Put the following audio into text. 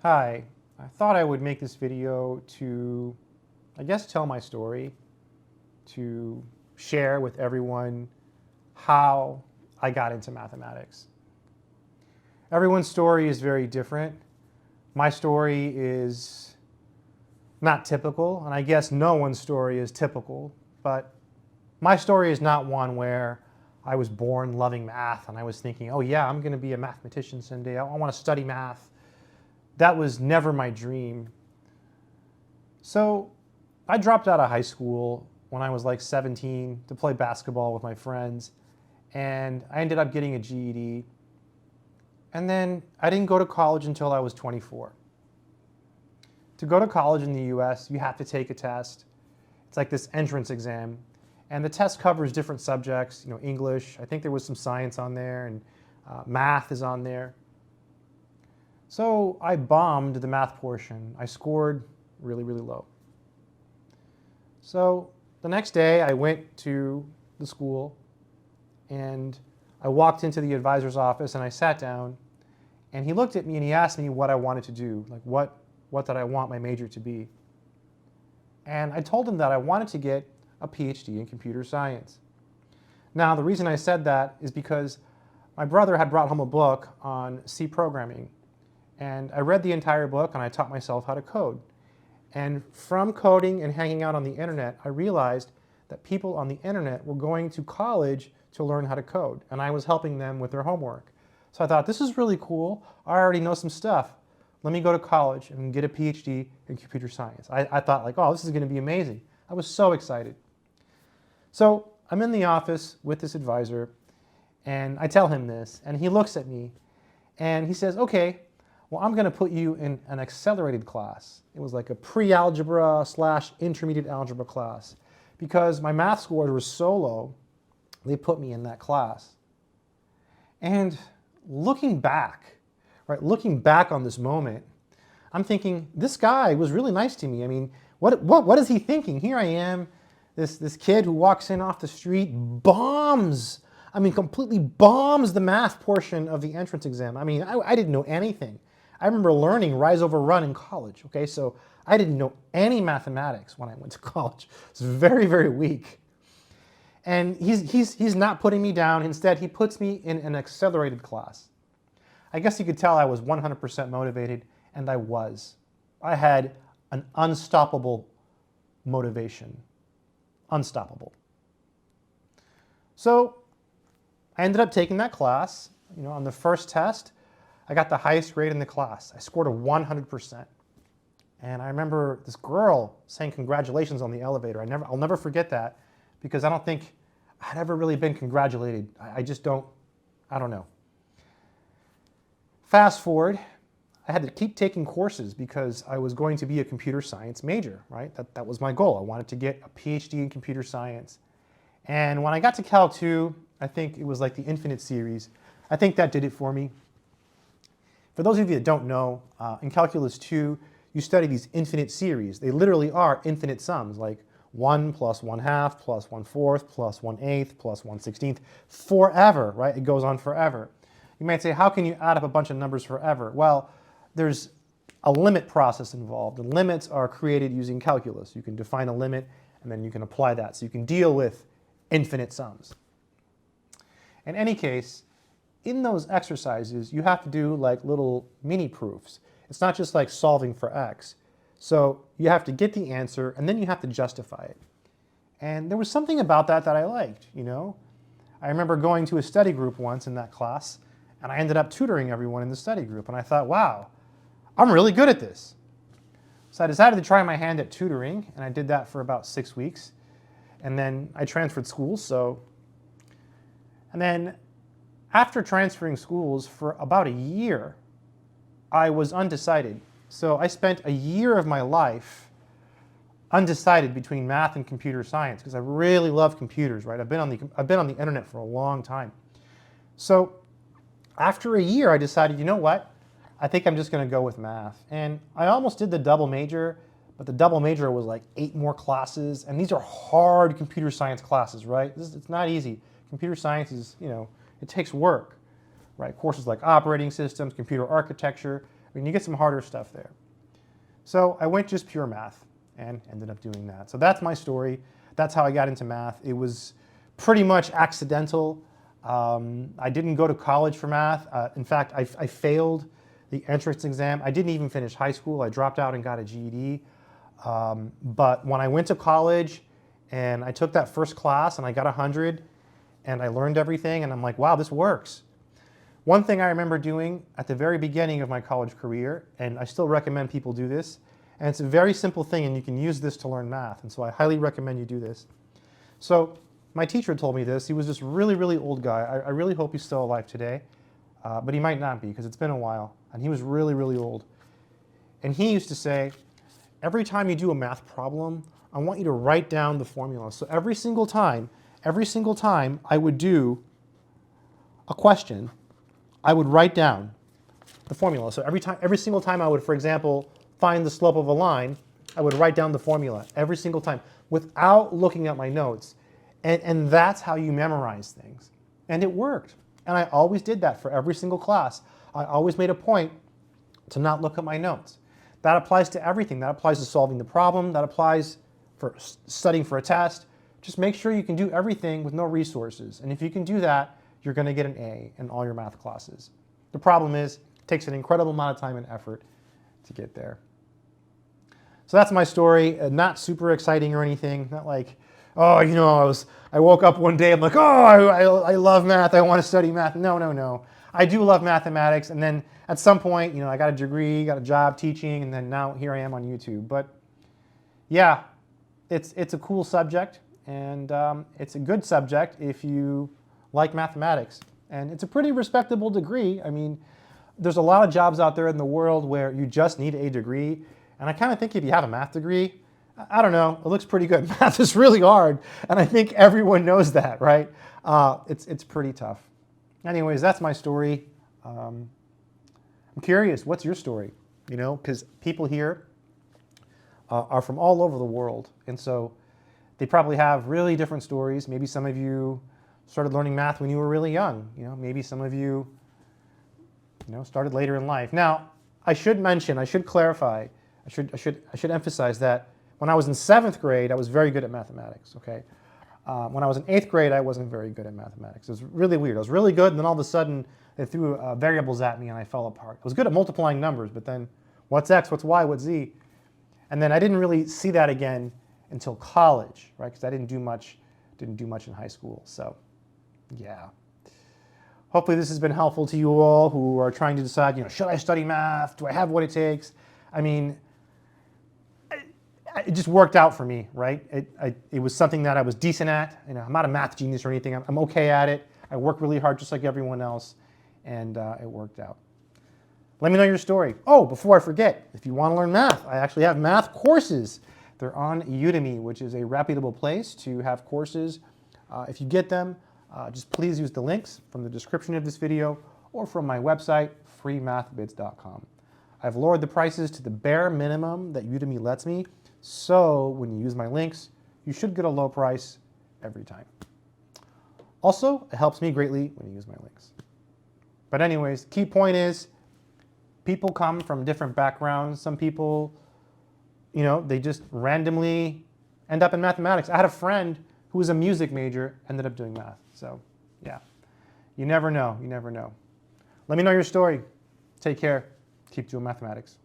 Hi, I thought I would make this video to, tell my story, to share with everyone how I got into mathematics. Everyone's story is very different. My story is not typical, and I guess no one's story is typical, but my story is not one where I was born loving math and I was thinking, oh yeah, I'm going to be a mathematician someday. I want to study math. That was never my dream. So I dropped out of high school when I was like 17 to play basketball with my friends, and I ended up getting a GED. And then I didn't go to college until I was 24. To go to college in the US, you have to take a test. It's like this entrance exam. And the test covers different subjects, English, I think there was some science on there, and math is on there. So I bombed the math portion. I scored really, really low. So the next day I went to the school and I walked into the advisor's office and I sat down, and he looked at me and he asked me what I wanted to do, like what did I want my major to be. And I told him that I wanted to get a PhD in computer science. Now the reason I said that is because my brother had brought home a book on C programming. And I read the entire book and I taught myself how to code. And from coding and hanging out on the internet, I realized that people on the internet were going to college to learn how to code. And I was helping them with their homework. So I thought, this is really cool. I already know some stuff. Let me go to college and get a PhD in computer science. I thought like, oh, this is going to be amazing. I was so excited. So I'm in the office with this advisor and I tell him this, and he looks at me and he says, okay, well, I'm going to put you in an accelerated class. It was like a pre-algebra / intermediate algebra class. Because my math scores were so low, they put me in that class. And looking back on this moment, I'm thinking, this guy was really nice to me. I mean, what is he thinking? Here I am, this kid who walks in off the street, completely bombs the math portion of the entrance exam. I mean, I didn't know anything. I remember learning rise over run in college, okay? So I didn't know any mathematics when I went to college. It's very, very weak. And he's not putting me down. Instead, he puts me in an accelerated class. I guess you could tell I was 100% motivated, and I was. I had an unstoppable motivation. Unstoppable. So I ended up taking that class. On the first test, I got the highest grade in the class. I scored a 100%. And I remember this girl saying congratulations on the elevator. I'll never forget that, because I don't think I'd ever really been congratulated. I don't know. Fast forward, I had to keep taking courses because I was going to be a computer science major, right? That was my goal. I wanted to get a PhD in computer science. And when I got to Cal 2, I think it was like the infinite series. I think that did it for me. For those of you that don't know, in Calculus 2, you study these infinite series. They literally are infinite sums, like 1 plus 1/2 plus 1/4 plus 1/8 plus 1/16, forever, right? It goes on forever. You might say, how can you add up a bunch of numbers forever? Well, there's a limit process involved. The limits are created using calculus. You can define a limit, and then you can apply that. So you can deal with infinite sums. In any case, in those exercises, you have to do like little mini proofs. It's not just like solving for x. So you have to get the answer, and then you have to justify it. And there was something about that I liked, I remember going to a study group once in that class, and I ended up tutoring everyone in the study group, and I thought, wow, I'm really good at this. So I decided to try my hand at tutoring, and I did that for about 6 weeks. And then I transferred schools, and then after transferring schools for about a year, I was undecided. So I spent a year of my life undecided between math and computer science, because I really love computers, right? I've been on the internet for a long time. So after a year, I decided, you know what? I think I'm just going to go with math. And I almost did the double major, but the double major was like 8 more classes, and these are hard computer science classes, right? It's not easy. Computer science is, it takes work, right? Courses like operating systems, computer architecture, I mean, you get some harder stuff there. So I went just pure math and ended up doing that. So that's my story. That's how I got into math. It was pretty much accidental. I didn't go to college for math. In fact, I failed the entrance exam. I didn't even finish high school. I dropped out and got a GED. But when I went to college and I took that first class and I got 100 and I learned everything and I'm like, wow, this works. One thing I remember doing at the very beginning of my college career, and I still recommend people do this, and it's a very simple thing and you can use this to learn math, and so I highly recommend you do this. So my teacher told me this. He was this really, really old guy. I really hope he's still alive today, but he might not be because it's been a while, and he was really, really old. And he used to say, every time you do a math problem, I want you to write down the formula. So every single time I would do a question, I would write down the formula. So every single time I would, for example, find the slope of a line, I would write down the formula every single time without looking at my notes. And that's how you memorize things. And it worked. And I always did that for every single class. I always made a point to not look at my notes. That applies to everything. That applies to solving the problem. That applies for studying for a test. Just make sure you can do everything with no resources. And if you can do that, you're going to get an A in all your math classes. The problem is, it takes an incredible amount of time and effort to get there. So that's my story. Not super exciting or anything. Not like, oh, you know, I woke up one day, I'm like, oh, I love math. I want to study math. No, no, no. I do love mathematics. And then at some point, you know, I got a degree, got a job teaching, and then now here I am on YouTube. But yeah, it's a cool subject, and it's a good subject if you like mathematics. And it's a pretty respectable degree. I mean, there's a lot of jobs out there in the world where you just need a degree. And I kind of think if you have a math degree, I don't know, it looks pretty good. Math is really hard, and I think everyone knows that, right? It's pretty tough. Anyways, that's my story. I'm curious, what's your story? You know, because people here are from all over the world, and so they probably have really different stories. Maybe some of you started learning math when you were really young. You know, maybe some of you, started later in life. Now, I should mention, I should clarify, I should emphasize that when I was in 7th grade, I was very good at mathematics, okay? When I was in 8th grade, I wasn't very good at mathematics. It was really weird. I was really good, and then all of a sudden, they threw variables at me, and I fell apart. I was good at multiplying numbers, but then what's x, what's y, what's z? And then I didn't really see that again until college, right? Because I didn't do much in high school, so yeah. Hopefully this has been helpful to you all who are trying to decide, should I study math? Do I have what it takes? I mean, it just worked out for me, right? It was something that I was decent at. I'm not a math genius or anything. I'm okay at it. I work really hard just like everyone else, and it worked out. Let me know your story. Oh, before I forget, if you want to learn math, I actually have math courses. They're on Udemy, which is a reputable place to have courses. If you get them, just please use the links from the description of this video or from my website, freemathbits.com. I've lowered the prices to the bare minimum that Udemy lets me, so when you use my links, you should get a low price every time. Also, it helps me greatly when you use my links. But anyways, key point is, people come from different backgrounds. Some people, they just randomly end up in mathematics. I had a friend who was a music major, ended up doing math. So yeah, you never know, you never know. Let me know your story. Take care. Keep doing mathematics.